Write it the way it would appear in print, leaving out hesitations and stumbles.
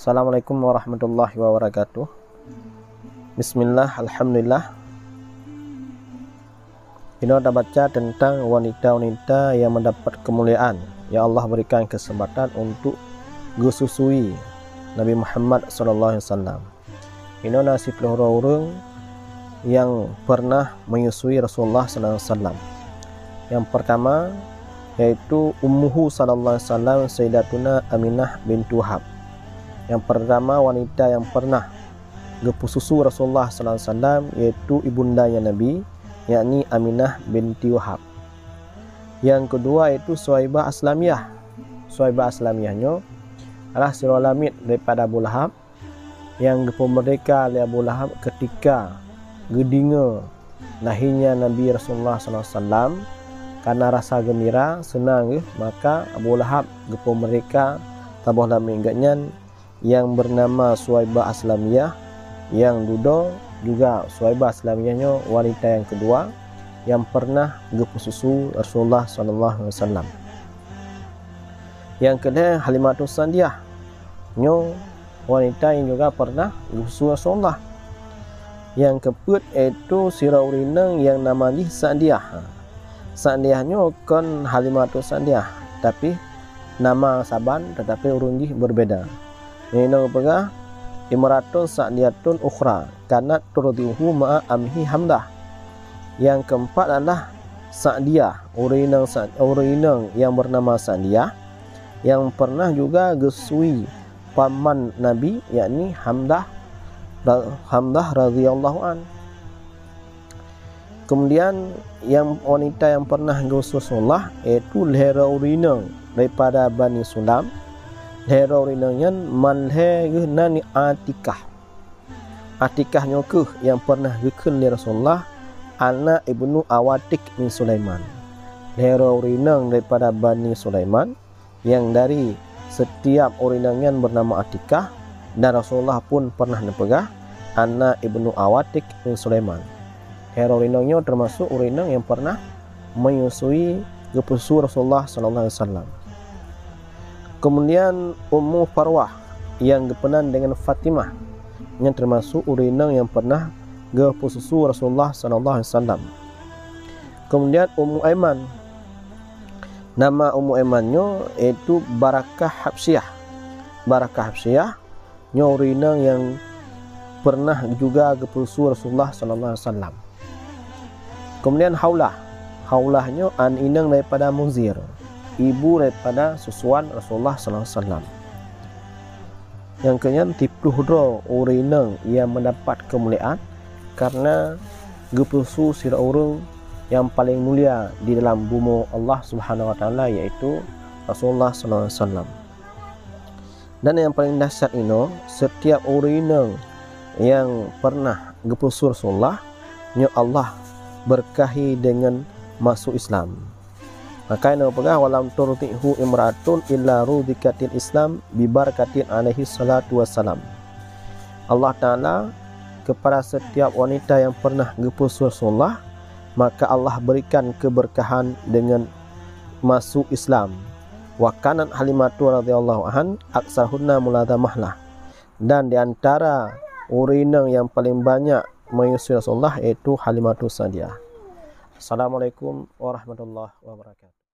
Assalamualaikum warahmatullahi wabarakatuh. Bismillah, alhamdulillah. Ini ada baca tentang wanita-wanita yang mendapat kemuliaan yang Allah berikan kesempatan untuk gususui Nabi Muhammad SAW. Ini nasib orang yang pernah menyusui Rasulullah SAW. Yang pertama yaitu Ummuhu SAW, Sayyidatuna Aminah bintu Wahab. Yang pertama wanita yang pernah gepususu Rasulullah SAW yaitu ibundanya Nabi, yakni Aminah binti Wahab. Yang kedua itu Suhaibah Aslamiyah. Suhaibah Aslamiyahnya adalah sirolamid daripada Abu Lahab yang gepu merdeka oleh Abu Lahab ketika gedinga lahirnya Nabi Rasulullah SAW. Karena rasa gembira senang maka Abu Lahab gepu merdeka tabah lamid ganyan yang bernama Suhaibah Aslamiyah, yang duda juga Suhaibah Aslamiyahnya wanita yang kedua yang pernah gepususu Rasulullah SAW. Yang kedua Halimatus Sa'diyah, nyo wanita yang juga pernah gepususu Rasulullah. Yang keempat itu Sirawrineng yang namanya Sa'diyah. Sa'diyahnya kan Halimatus Sa'diyah, tapi nama saban tetapi urunji berbeda. Ini pegah Imratun Sa'diyatun ukhra kanat turdihu ma'a amhi Hamdah. Yang keempat adalah Sa'diyah, urinang yang bernama Sa'diyah yang pernah juga gesui paman Nabi, yakni Hamdah radhiyallahu an. Kemudian yang wanita yang pernah gesui Rasulullah yaitu Lehra urinang daripada Bani Sulam. Lehra urinangnya manhegna ni Atikah. Atikah nyokuh yang pernah gekun li Rasulullah anak ibnu Awatik bin Sulaiman. Lehra urinang daripada Bani Sulaiman yang dari setiap urinangnya bernama Atikah, dan Rasulullah pun pernah nepegah anak ibnu Awatik bin Sulaiman. Lehra urinangnya termasuk urinang yang pernah menyusui gepusu Rasulullah SAW. Kemudian Ummu Farwah yang gepenan dengan Fatimah yang termasuk urinang yang pernah gepususu Rasulullah SAW. Kemudian Ummu Aiman, nama Ummu Aimannya yaitu Barakah Habsyah. Barakah Habsyah nyo urinang yang pernah juga gepususu Rasulullah SAW. Kemudian Haulahnya an inang daripada Munzir, ibu daripada susuan Rasulullah SAW. Yang kemudian tipluhro urinang yang mendapat kemuliaan karena gepusu sira urung yang paling mulia di dalam bumi Allah Subhanahu wa taala yaitu Rasulullah SAW. Dan yang paling dahsyat ini, setiap urinang yang pernah gepusu Rasulullah nya Allah berkahi dengan masuk Islam. Maka ini pegah walam turtihu imratun illa rudikatil Islam bibarakatin alaihi salatu wassalam. Allah Ta'ala kepada setiap wanita yang pernah gepusu Rasulullah, maka Allah berikan keberkahan dengan masuk Islam. Wa kanat Halimatu radhiyallahu an aksarhunna muladhamahlah. Dan di antara urinang yang paling banyak menyusui Rasulullah yaitu Halimatus Sa'diyah. Assalamualaikum warahmatullahi wabarakatuh.